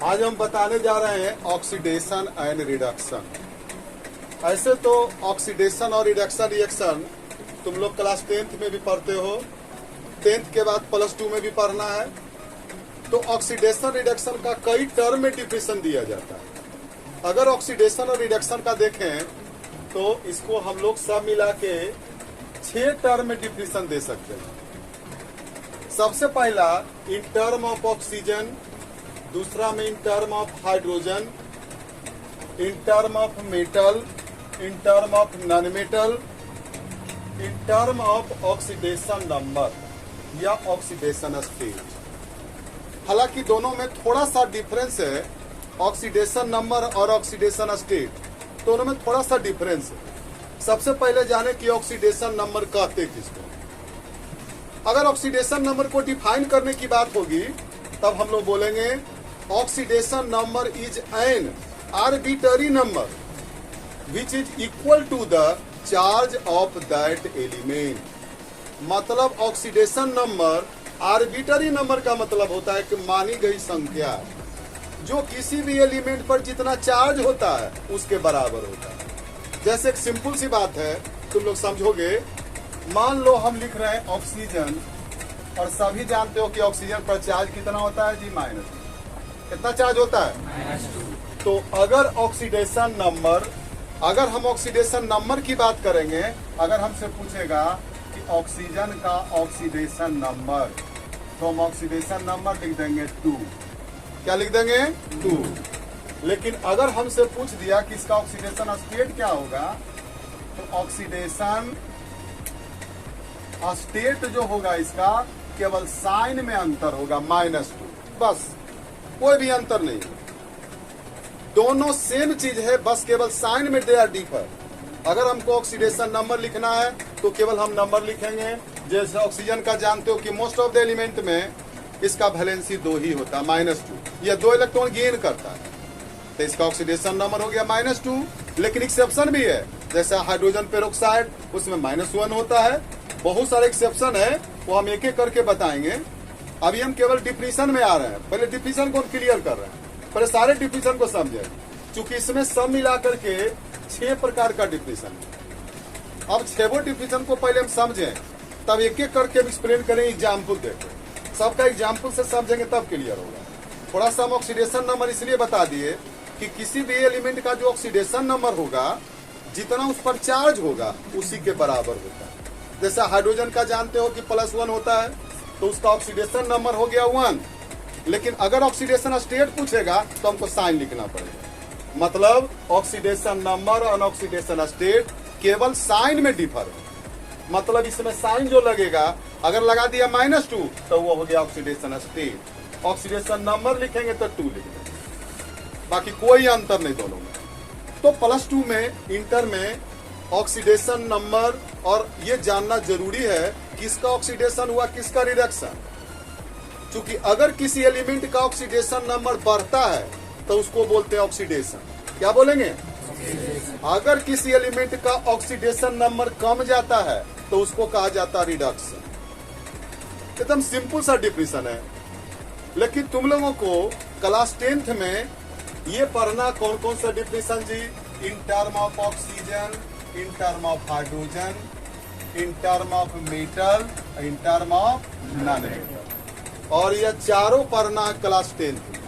आज हम बताने जा रहे हैं ऑक्सीडेशन एंड रिडक्शन। ऐसे तो ऑक्सीडेशन और रिडक्शन रिएक्शन तुम लोग क्लास 10th में भी पढ़ते हो, 10th के बाद +2 में भी पढ़ना है। तो ऑक्सीडेशन रिडक्शन का कई टर्म में डिफिनेशन दिया जाता है। अगर ऑक्सीडेशन और रिडक्शन का देखें तो इसको हम लोग सब मिला के 6 टर्म में डिफिनेशन दे सकते हैं। सबसे पहला इन टर्म ऑफ ऑक्सीजन, दूसरा में इन term of hydrogen, in term of metal, in term of non metal, in term of oxidation number या ऑक्सीडेशन स्टेट। हालांकि दोनों में थोड़ा सा डिफरेंस है, ऑक्सीडेशन नंबर और ऑक्सीडेशन स्टेट दोनों में थोड़ा सा डिफरेंस है। सबसे पहले जाने कि ऑक्सीडेशन नंबर कहते किसको। अगर ऑक्सीडेशन नंबर को डिफाइन करने की बात होगी तब हम लोग बोलेंगे oxidation number is an arbitrary number which is equal to the charge of that element. मतलब ऑक्सीडेशन नंबर आर्बिटरी नंबर का मतलब होता है कि मानी गई संख्या जो किसी भी एलिमेंट पर जितना चार्ज होता है उसके बराबर होता है। जैसे एक सिंपल सी बात है, तुम लोग समझोगे। मान लो हम लिख रहे हैं ऑक्सीजन और सभी जानते हो कि ऑक्सीजन पर चार्ज कितना होता है जी? -2। कितना चार्ज होता है? -2। तो अगर ऑक्सीडेशन नंबर, अगर हम ऑक्सीडेशन नंबर की बात करेंगे, अगर हमसे पूछेगा कि ऑक्सीजन का ऑक्सीडेशन नंबर, तो हम ऑक्सीडेशन नंबर लिख देंगे 2। क्या लिख देंगे? 2। लेकिन अगर हमसे पूछ दिया कि इसका ऑक्सीडेशन स्टेट क्या होगा, तो ऑक्सीडेशन स्टेट जो होगा इसका केवल साइन में अंतर होगा, -2। बस, कोई भी अंतर नहीं, दोनों सेम चीज है, बस केवल साइन में दे आर डिफर। अगर हमको ऑक्सीडेशन नंबर लिखना है तो केवल हम नंबर लिखेंगे। जैसे ऑक्सीजन का जानते हो कि मोस्ट ऑफ द एलिमेंट में इसका वैलेंसी 2 ही होता है, -2। यह 2 इलेक्ट्रॉन गेन करता है, तो इसका ऑक्सीडेशन नंबर हो गया -2। लेकिन एक्सेप्शन भी है, जैसे हाइड्रोजन पेरोक्साइड, उसमें -1 होता है। बहुत सारे एक्सेप्शन है, वो हम एक एक करके बताएंगे। अभी हम केवल डिफिनेशन में आ रहे हैं, पहले डिफिनेशन को क्लियर कर रहे हैं, पहले सारे डिफिनेशन को समझे, क्योंकि इसमें सब मिला करके 6 प्रकार का डिफिनेशन है। अब 6 डिफिनेशन को पहले हम समझें, तब एक एक करके हम एक्सप्लेन करें, एग्जाम्पल देखें। सबका एग्जाम्पल से समझेंगे तब क्लियर होगा। थोड़ा सा हम ऑक्सीडेशन नंबर इसलिए बता दिए कि किसी भी एलिमेंट का जो ऑक्सीडेशन नंबर होगा, जितना उस पर चार्ज होगा उसी के बराबर होता है। जैसे हाइड्रोजन का जानते हो कि +1 होता है, तो उसका ऑक्सीडेशन नंबर हो गया 1। लेकिन अगर ऑक्सीडेशन स्टेट पूछेगा तो हमको साइन लिखना पड़ेगा। मतलब ऑक्सीडेशन नंबर और ऑक्सीडेशन स्टेट केवल साइन में डिफर है। मतलब इसमें साइन जो लगेगा, अगर लगा दिया -2 तो वो हो गया ऑक्सीडेशन स्टेट। ऑक्सीडेशन नंबर लिखेंगे तो 2 लिख देंगे, बाकी कोई अंतर नहीं दोनों में। तो +2 में इंटर में ऑक्सीडेशन नंबर, और ये जानना जरूरी है किसका ऑक्सीडेशन हुआ, किसका रिडक्शन। क्योंकि अगर किसी एलिमेंट का ऑक्सीडेशन नंबर बढ़ता है तो उसको बोलते हैं ऑक्सीडेशन। क्या बोलेंगे? अगर किसी एलिमेंट का ऑक्सीडेशन नंबर कम जाता है तो उसको कहा जाता है रिडक्शन। एकदम सिंपल सा डिफिनेशन है। लेकिन तुम लोगों को क्लास 10th में ये पढ़ना कौन कौन सा डिफिनेशन जी? In term of oxygen, in term of hydrogen, in term of metal, in term of non metal. और ये चारों पढ़ना है क्लास 10th में।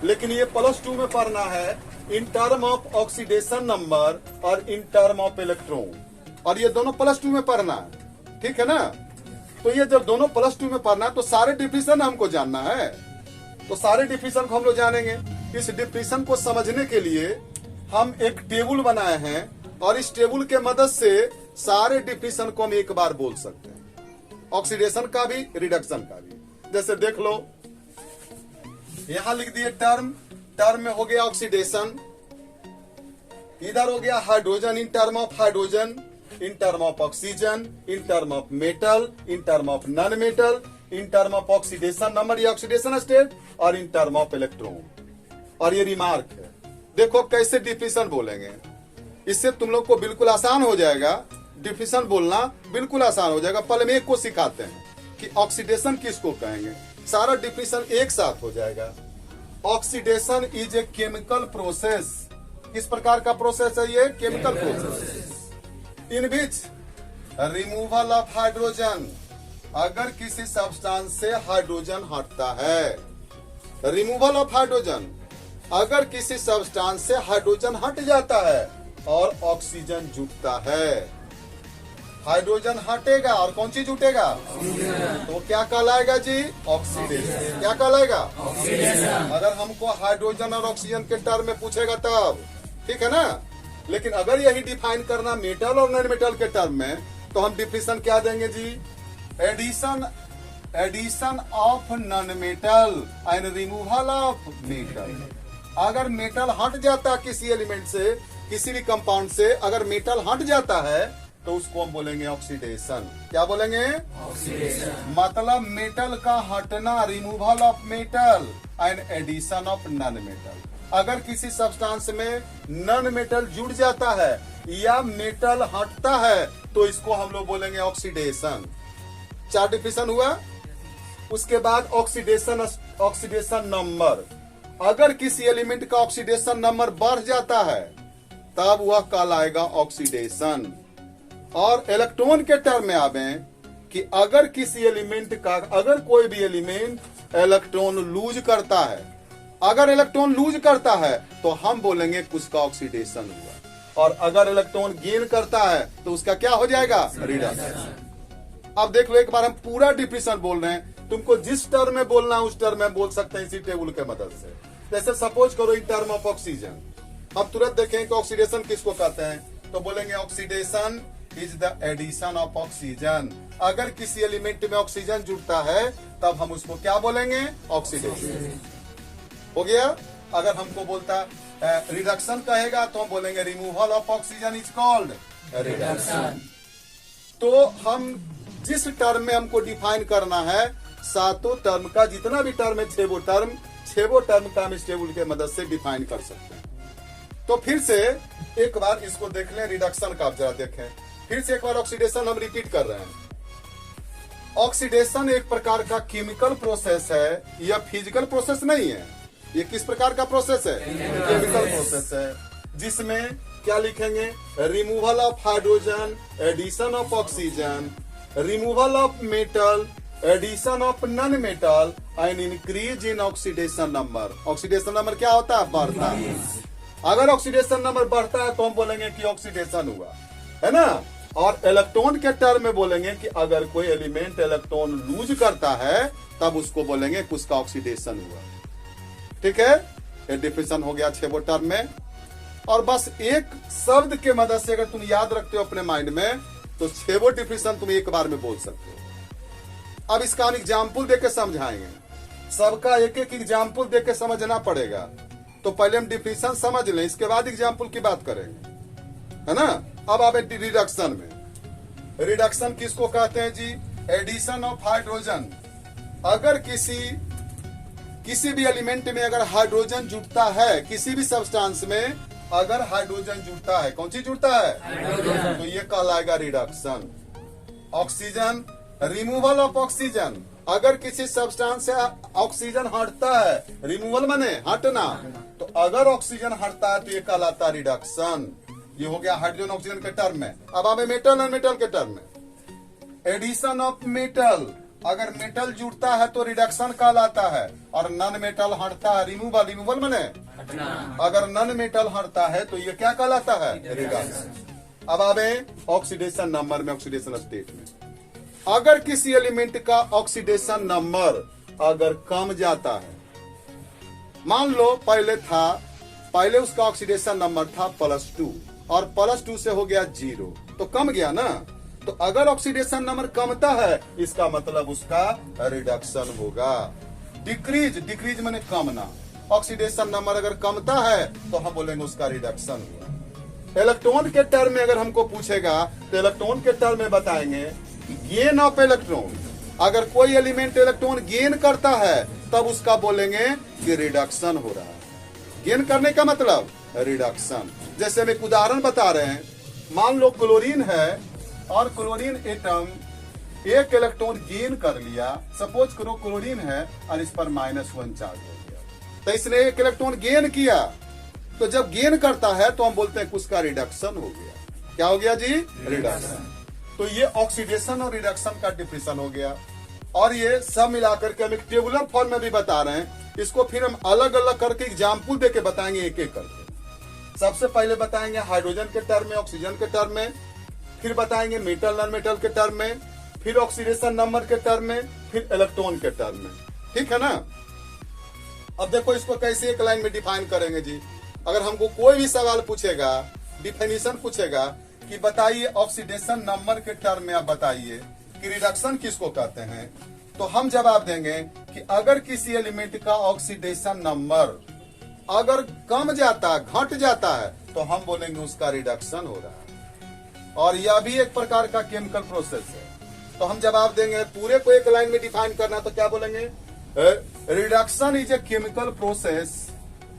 लेकिन ये +2 में पढ़ना है इन टर्म ऑफ ऑक्सीडेशन नंबर और इन टर्म ऑफ इलेक्ट्रॉन। और ये दोनों +2 में पढ़ना है, ठीक है ना? तो ये जब दोनों +2 में पढ़ना है तो सारे डिफिनेशन हमको जानना है। तो सारे डिफिनेशन को हम लोग जानेंगे। इस डिफिनेशन को समझने के लिए हम एक टेबल बनाए हैं, और इस टेबल के मदद से सारे डिफिनेशन को हम एक बार बोल सकते हैं, ऑक्सीडेशन का भी, रिडक्शन का भी। जैसे देख लो, यहां लिख दिए टर्म, टर्म में हो गया ऑक्सीडेशन, इधर हो गया hydrogen, in term of hydrogen, in term of oxygen, in term of metal, in term of non metal, in term of oxidation number या ऑक्सीडेशन स्टेट, और इन टर्म ऑफ इलेक्ट्रॉन। और ये रिमार्क है, देखो कैसे डिफिनेशन बोलेंगे। इससे तुम लोग को बिल्कुल आसान हो जाएगा, डिफिनेशन बोलना बिल्कुल आसान हो जाएगा। पहले में एक को सिखाते हैं कि ऑक्सीडेशन किसको कहेंगे, सारा डिफिनेशन एक साथ हो जाएगा। Oxidation is a chemical process. किस प्रकार का प्रोसेस है ये? Chemical process in which removal of hydrogen, अगर किसी सब्सटेंस से हाइड्रोजन हटता है, रिमूवल ऑफ हाइड्रोजन, अगर किसी सब्सटेंस से हाइड्रोजन हट जाता है और ऑक्सीजन जुटता है, हाइड्रोजन हटेगा और कौन चीज जुटेगा? तो क्या कहलाएगा जी? ऑक्सीडेशन। क्या कहलाएगा? ऑक्सीडेशन। अगर हमको हाइड्रोजन और ऑक्सीजन के टर्म में पूछेगा तब, ठीक है ना। लेकिन अगर यही डिफाइन करना मेटल और नॉन मेटल के टर्म में, तो हम डिफिनेशन क्या देंगे जी? Addition of non metal and removal of metal. अगर मेटल हट जाता किसी एलिमेंट से, किसी भी कंपाउंड से अगर मेटल हट जाता है तो उसको हम बोलेंगे ऑक्सीडेशन। क्या बोलेंगे? ऑक्सीडेशन। मतलब मेटल का हटना, removal of metal and addition of non metal. अगर किसी सब्सटेंस में नॉन मेटल जुड़ जाता है या मेटल हटता है तो इसको हम लोग बोलेंगे ऑक्सीडेशन। 4 डिफिनेशन हुआ। उसके बाद ऑक्सीडेशन नंबर, अगर किसी एलिमेंट का ऑक्सीडेशन नंबर बढ़ जाता है तब वह कहलाएगा ऑक्सीडेशन। और इलेक्ट्रॉन के टर्म में आवे कि अगर किसी एलिमेंट का, अगर कोई भी एलिमेंट इलेक्ट्रॉन लूज करता है, अगर इलेक्ट्रॉन लूज करता है तो हम बोलेंगे उसका ऑक्सीडेशन हुआ, और अगर इलेक्ट्रॉन गेन करता है तो उसका क्या हो जाएगा? रिडक्शन। अब देख लो, एक बार हम पूरा डिफिनेशन बोल रहे हैं, तुमको जिस टर्म में बोलना है उस टर्म में बोल सकते हैं इसी टेबल के मदद से। जैसे सपोज करो इन टर्म ऑफ ऑक्सीजन, हम तुरंत देखें कि ऑक्सीडेशन किसको कहते हैं, तो बोलेंगे oxidation is the addition of oxygen. अगर किसी एलिमेंट में ऑक्सीजन जुड़ता है तब हम उसको क्या बोलेंगे? ऑक्सीडेशन। हो गया। अगर हमको बोलता रिडक्शन कहेगा तो हम बोलेंगे removal of oxygen is called reduction. तो हम जिस टर्म में हमको डिफाइन करना है, सातों टर्म का जितना भी टर्म है, 6 टर्म का हम इस टेबल के मदद से डिफाइन कर सकते हैं। तो फिर से एक बार इसको देख लें, रिडक्शन का आप जरा देखें। फिर से एक बार ऑक्सीडेशन हम रिपीट कर रहे हैं। ऑक्सीडेशन एक प्रकार का केमिकल प्रोसेस है, यह फिजिकल प्रोसेस नहीं है। ये किस प्रकार का प्रोसेस है? केमिकल प्रोसेस है, जिसमें क्या लिखेंगे? Removal of hydrogen, addition of oxygen, removal of metal, addition of non metal and increase in oxidation number. Oxidation number क्या होता है? बढ़ता है। अगर ऑक्सीडेशन नंबर बढ़ता है तो हम बोलेंगे कि ऑक्सीडेशन हुआ, है ना। और इलेक्ट्रॉन के टर्म में बोलेंगे कि अगर कोई एलिमेंट इलेक्ट्रॉन लूज करता है तब उसको बोलेंगे कि उसका ऑक्सीडेशन हुआ। ठीक है, ये डिफिनेशन हो गया 6 टर्म में। और बस एक शब्द के मदद से अगर तुम याद रखते हो अपने माइंड में तो 6 डिफिनेशन तुम एक बार में बोल सकते हो। अब इसका हम एग्जाम्पल देके समझाएंगे, सबका एक एक एग्जाम्पल देके समझना पड़ेगा। तो पहले हम डिफिनेशन समझ लें, इसके बाद एग्जाम्पल की बात करेंगे, है ना। अब आवे रिडक्शन में। रिडक्शन किसको कहते हैं जी? Addition of hydrogen. अगर किसी भी एलिमेंट में अगर हाइड्रोजन जुड़ता है, किसी भी सब्सटेंस में अगर हाइड्रोजन जुड़ता है, कौन चीज जुड़ता है? हाइड्रोजन। तो ये कहलाएगा reduction. Oxygen, removal of oxygen, अगर किसी सब्सटेंस से ऑक्सीजन हटता है, रिमूवल माने हटना, तो अगर ऑक्सीजन हटता है तो ये कहलाता है रिडक्शन। ये हो गया हाइड्रोजन ऑक्सीजन के टर्म में। अब आवे मेटल और मेटल के टर्म में। एडिशन ऑफ मेटल, अगर मेटल जुड़ता है तो रिडक्शन कहलाता है, और नॉन मेटल हटता है, रिमूवल माने हटना। अगर नॉन मेटल हटता है तो ये क्या कहलाता है? रिडक्शन। अब आवे ऑक्सीडेशन नंबर में, ऑक्सीडेशन स्टेट में। अगर किसी एलिमेंट का ऑक्सीडेशन नंबर अगर कम जाता है, मान लो पहले उसका ऑक्सीडेशन नंबर था +2 और +2 से हो गया 0, तो कम गया ना। तो अगर ऑक्सीडेशन नंबर कमता है इसका मतलब उसका रिडक्शन होगा। डिक्रीज माने कमना। ऑक्सीडेशन नंबर अगर कमता है तो हम बोलेंगे उसका रिडक्शन हुआ। इलेक्ट्रॉन के टर्म में अगर हमको पूछेगा तो इलेक्ट्रॉन के टर्म में बताएंगे गेन ऑफ इलेक्ट्रॉन। अगर कोई एलिमेंट इलेक्ट्रॉन गेन करता है तब उसका बोलेंगे कि रिडक्शन हो रहा है। गेन करने का मतलब रिडक्शन। जैसे हम एक उदाहरण बता रहे हैं, मान लो क्लोरीन है और क्लोरीन एटम एक इलेक्ट्रॉन गेन कर लिया। सपोज करो क्लोरीन है और इस पर -1 चार्ज हो गया। तो इसने एक इलेक्ट्रॉन गेन किया, तो जब गेन करता है तो हम बोलते हैं उसका रिडक्शन हो गया। क्या हो गया जी? रिडक्शन। तो ये ऑक्सीडेशन और रिडक्शन का डिफिनेशन हो गया। और ये सब मिलाकर के हम एक टेबुलर फॉर्म में भी बता रहे हैं। इसको फिर हम अलग अलग करके एग्जाम्पल देके बताएंगे एक एक करके। सबसे पहले बताएंगे हाइड्रोजन के टर्म में, ऑक्सीजन के टर्म में, फिर बताएंगे मेटल नॉन मेटल के टर्म में, फिर ऑक्सीडेशन नंबर के टर्म में, फिर इलेक्ट्रॉन के टर्म में। ठीक है ना? अब देखो इसको कैसे एक लाइन में डिफाइन करेंगे जी। अगर हमको कोई भी सवाल पूछेगा, डिफिनीशन पूछेगा कि बताइए ऑक्सीडेशन नंबर के टर्म में आप बताइए कि रिडक्शन किसको कहते हैं, तो हम जवाब देंगे कि अगर किसी एलिमेंट का ऑक्सीडेशन नंबर अगर कम जाता, घट जाता है, तो हम बोलेंगे उसका रिडक्शन हो रहा है। और यह भी एक प्रकार का केमिकल प्रोसेस है। तो हम जवाब देंगे, पूरे को एक लाइन में डिफाइन करना तो क्या बोलेंगे? Reduction is a chemical process.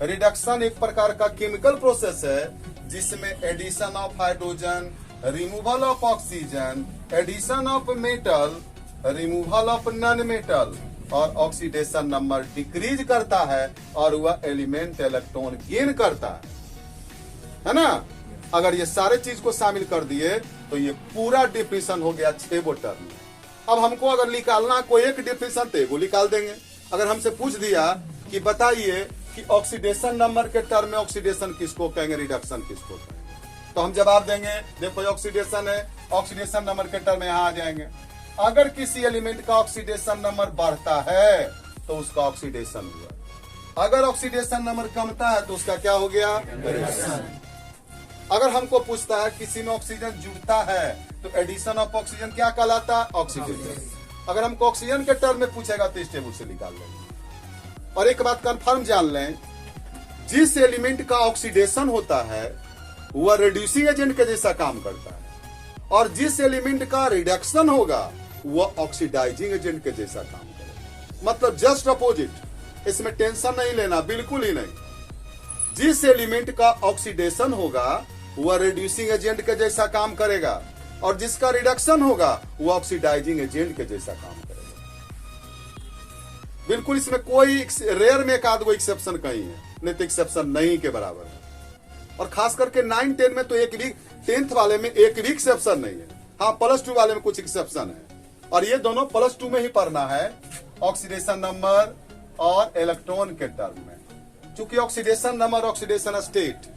Reduction एक प्रकार का केमिकल प्रोसेस है जिसमें addition of hydrogen, removal of oxygen, addition of metal, removal of non metal और ऑक्सीडेशन नंबर डिक्रीज करता है और वह एलिमेंट इलेक्ट्रॉन गेन करता है ना? अगर ये सारे चीज को शामिल कर दिए तो ये पूरा डिफिनेशन हो गया 6 गो टर्म। अब हमको अगर निकालना कोई एक डिफिनेशन तो वो निकाल देंगे। अगर हमसे पूछ दिया कि बताइए कि ऑक्सीडेशन नंबर के टर्म में ऑक्सीडेशन किसको कहेंगे, रिडक्शन किसको कहेंगे, तो हम जवाब देंगे देखो ऑक्सीडेशन है, ऑक्सीडेशन नंबर के टर्म में यहाँ आ जाएंगे। अगर किसी एलिमेंट का ऑक्सीडेशन नंबर बढ़ता है तो उसका ऑक्सीडेशन हुआ, अगर ऑक्सीडेशन नंबर कमता है तो उसका क्या हो गया? रिडक्शन। अगर हमको पूछता है किसी में ऑक्सीजन जुड़ता है तो एडिशन ऑफ ऑक्सीजन क्या कहलाता है? ऑक्सीडेशन। अगर हमको ऑक्सीजन के टर्म में पूछेगा तो इस टेबल से निकाल लेंगे। और एक बात कंफर्म जान लें, जिस एलिमेंट का ऑक्सीडेशन होता है वह रिड्यूसिंग एजेंट के जैसा काम करता है, और जिस एलिमेंट का रिडक्शन होगा वह ऑक्सीडाइजिंग एजेंट के जैसा काम करेगा। मतलब जस्ट अपोजिट। इसमें टेंशन नहीं लेना, बिल्कुल ही नहीं। जिस एलिमेंट का ऑक्सीडेशन होगा वह रिड्यूसिंग एजेंट के जैसा काम करेगा, और जिसका रिडक्शन होगा वह ऑक्सीडाइजिंग एजेंट के जैसा काम करेगा। बिल्कुल, इसमें कोई रेयर में एक आध गो एक्सेप्शन कहीं है, नहीं तो एक्सेप्शन नहीं के बराबर है। और खास करके 9, 10 में तो एक भी, 10th वाले में एक भी एक्सेप्शन नहीं है। हाँ, +2 वाले में कुछ एक्सेप्शन है, और ये दोनों +2 में ही पढ़ना है, ऑक्सीडेशन नंबर और इलेक्ट्रॉन के टर्म में। चूंकि ऑक्सीडेशन नंबर, ऑक्सीडेशन स्टेट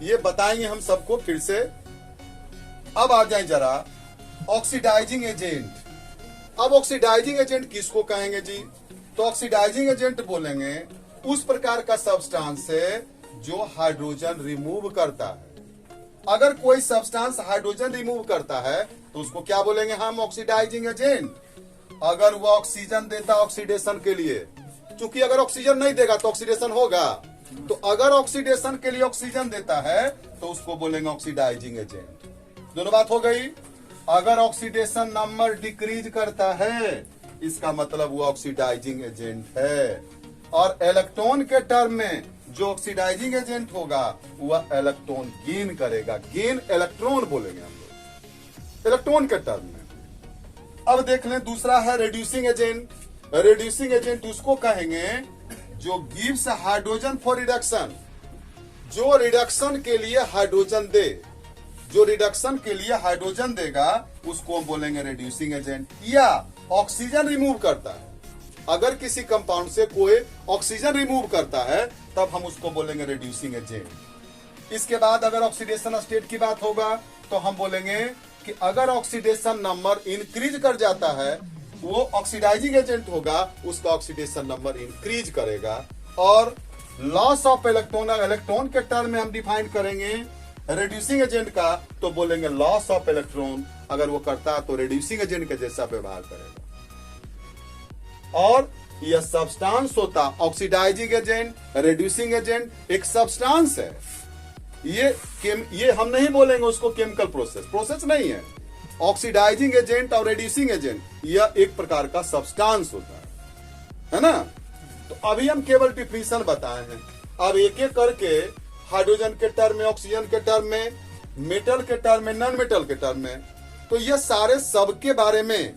ये बताएंगे हम सबको फिर से। अब आ जाए जरा ऑक्सीडाइजिंग एजेंट। अब ऑक्सीडाइजिंग एजेंट किसको कहेंगे जी? तो ऑक्सीडाइजिंग एजेंट बोलेंगे उस प्रकार का सब्सटेंस है जो हाइड्रोजन रिमूव करता है। अगर कोई सब्सटेंस हाइड्रोजन रिमूव करता है तो उसको क्या बोलेंगे हम? Oxidizing agent. अगर वो ऑक्सीजन देता ऑक्सीडेशन के लिए, चूंकि अगर ऑक्सीजन नहीं देगा तो ऑक्सीडेशन होगा, तो अगर ऑक्सीडेशन के लिए ऑक्सीजन देता है तो उसको बोलेंगे ऑक्सीडाइजिंग एजेंट। दोनों बात हो गई। अगर ऑक्सीडेशन नंबर डिक्रीज करता है इसका मतलब वो ऑक्सीडाइजिंग एजेंट है। और इलेक्ट्रॉन के टर्म में जो ऑक्सीडाइजिंग एजेंट होगा वह इलेक्ट्रॉन गेन करेगा। गेन इलेक्ट्रॉन बोलेंगे हम लोग इलेक्ट्रॉन के टर्म में। अब देख लें, दूसरा है रिड्यूसिंग एजेंट। रिड्यूसिंग एजेंट उसको कहेंगे जो गिव्स हाइड्रोजन फॉर रिडक्शन, जो रिडक्शन के लिए हाइड्रोजन दे, जो रिडक्शन के लिए हाइड्रोजन देगा उसको हम बोलेंगे रिड्यूसिंग एजेंट। या ऑक्सीजन रिमूव करता है, अगर किसी कंपाउंड से कोई ऑक्सीजन रिमूव करता है तब हम उसको बोलेंगे रिड्यूसिंग एजेंट। इसके बाद अगर ऑक्सीडेशन स्टेट की बात होगा तो हम बोलेंगे कि अगर ऑक्सीडेशन नंबर इंक्रीज कर जाता है वो ऑक्सीडाइजिंग एजेंट होगा, उसका ऑक्सीडेशन नंबर इंक्रीज करेगा। और लॉस ऑफ इलेक्ट्रॉन, इलेक्ट्रॉन के टर्म में हम डिफाइन करेंगे रिड्यूसिंग एजेंट का तो बोलेंगे लॉस ऑफ इलेक्ट्रॉन। अगर वो करता तो रिड्यूसिंग एजेंट के जैसा व्यवहार करेगा। और यह सब्सटेंस होता ऑक्सीडाइजिंग एजेंट, रिड्यूसिंग एजेंट एक सब्सटेंस है। ये हम नहीं बोलेंगे उसको केमिकल प्रोसेस नहीं है। ऑक्सीडाइजिंग एजेंट और रिड्यूसिंग एजेंट यह एक प्रकार का सब्सटेंस होता है ना? तो अभी हम केवल डिफिनेशन बताए हैं। अब एक एक करके हाइड्रोजन के टर्म में, ऑक्सीजन के टर्म में, मेटल के टर्म में, नॉन मेटल के टर्म में, तो ये सारे सबके बारे में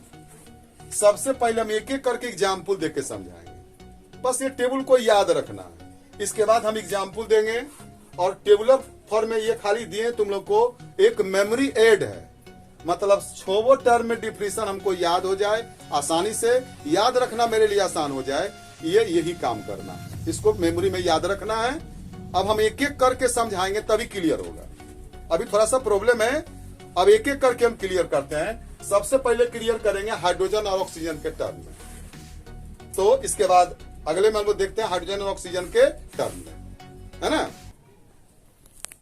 सबसे पहले हम एक एक करके एग्जाम्पल देके समझाएंगे। बस ये टेबल को याद रखना है। इसके बाद हम एग्जाम्पल देंगे और टेबुलर फॉर्म में ये खाली दिए तुम लोग को एक मेमोरी एड है, मतलब 6 टर्म में डिफरेंशियल हमको याद हो जाए, आसानी से याद रखना मेरे लिए आसान हो जाए, यही काम करना, इसको मेमोरी में याद रखना है। अब हम एक एक करके समझाएंगे तभी क्लियर होगा। अभी थोड़ा सा प्रॉब्लम है, अब एक एक करके हम क्लियर करते हैं। सबसे पहले क्लियर करेंगे हाइड्रोजन और ऑक्सीजन के टर्म में, तो इसके बाद अगले में हम लोग देखते हैं हाइड्रोजन और ऑक्सीजन के टर्म में, है ना।